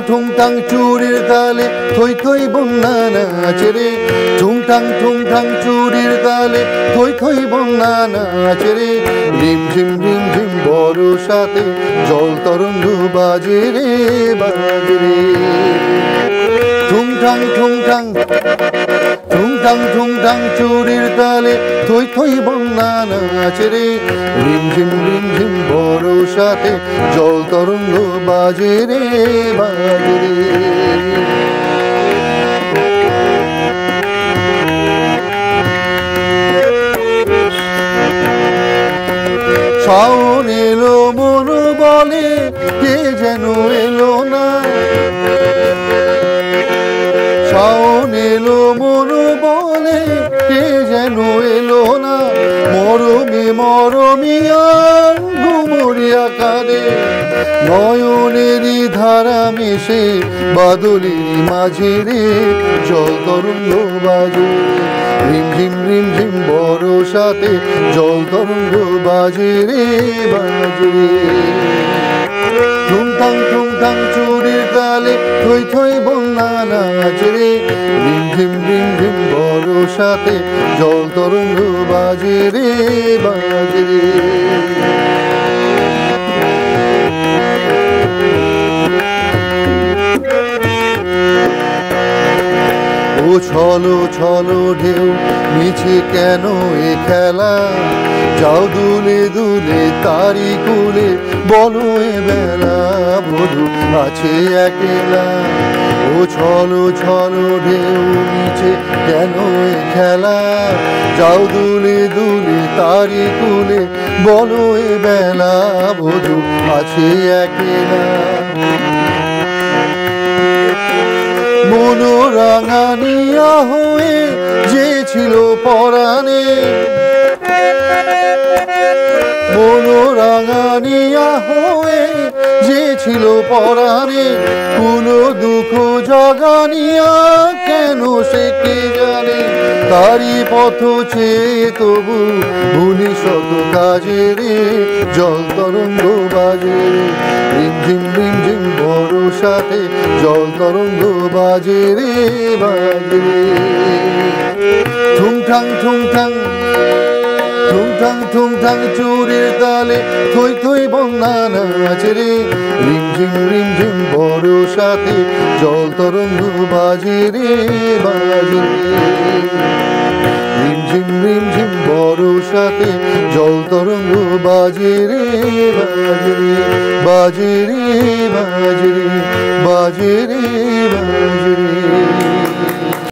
ঠুংঠাং চুরির তালে থই থই বন্যা নাচে রে, ঠুংঠাং চুরির তালে থই থই বন্যা নাচে রে। রিমঝিম বর্ষাতে জল তরঙ্গ বাজে রে, বাজে রে। ঠুংঠাং চুরির তালে থই থই বন্যা নাচে রে। রিমঝিম বর্ষাতে জল তরঙ্গ বাজে রে, বাজে রে। শাওন এলো মন বলে কে যেন এলো না, শাওন এলো মন বলে কে যেন এলো না। মরমিয়ান ঘুমরিয়া কাঁদে, নয়নেরই ধারা মিশে বাদলের মাঝে রে, জল তরঙ্গ বাজে। রিমঝিম বর্ষাতে জল তরঙ্গ বাজে রে, বাজে রে। ঠুংঠাং চুরির তালে থই থই বন্যা নাচে রে। রিমঝিম বর্ষাতে জল তরঙ্গ বাজে রে, বাজে রে। ও ছলো ঢেউ মিছে কেন এ খেলা, যাও দুলে তারি কুলে বলো এ বেলা, বধু আছে একলা। ও ছলো ঢেউ মিছে কেন এ খেলা, যাও দুলে তারি কুলে বলো এ বেলা, বধু আছে একলা। মনোরাঙানিয়া হয়ে যে ছিল পরাণে, মনোরাঙানিয়া হয়ে যে ছিল পরাণে, কোনো দুঃখ জগানিয়া কেন সে কে জানে। তারি পথ চেয়ে তবু ভুলি শত কাজে রে, জল তরঙ্গ বাজে। রিমঝিম বর্ষাতে জল তরঙ্গ বাজে রে, বাজে রে। ঠুংঠাং চুরির তালে থই থই বন্যা নাচে রে। রিমঝিম বর্ষাতে জল তরঙ্গ বাজে রে, বাজে রে। রিমঝিম বর্ষাতে জল তরঙ্গ বাজে রে, বাজে রে, বাজে রে, বাজে রে, বাজে রে, বাজে।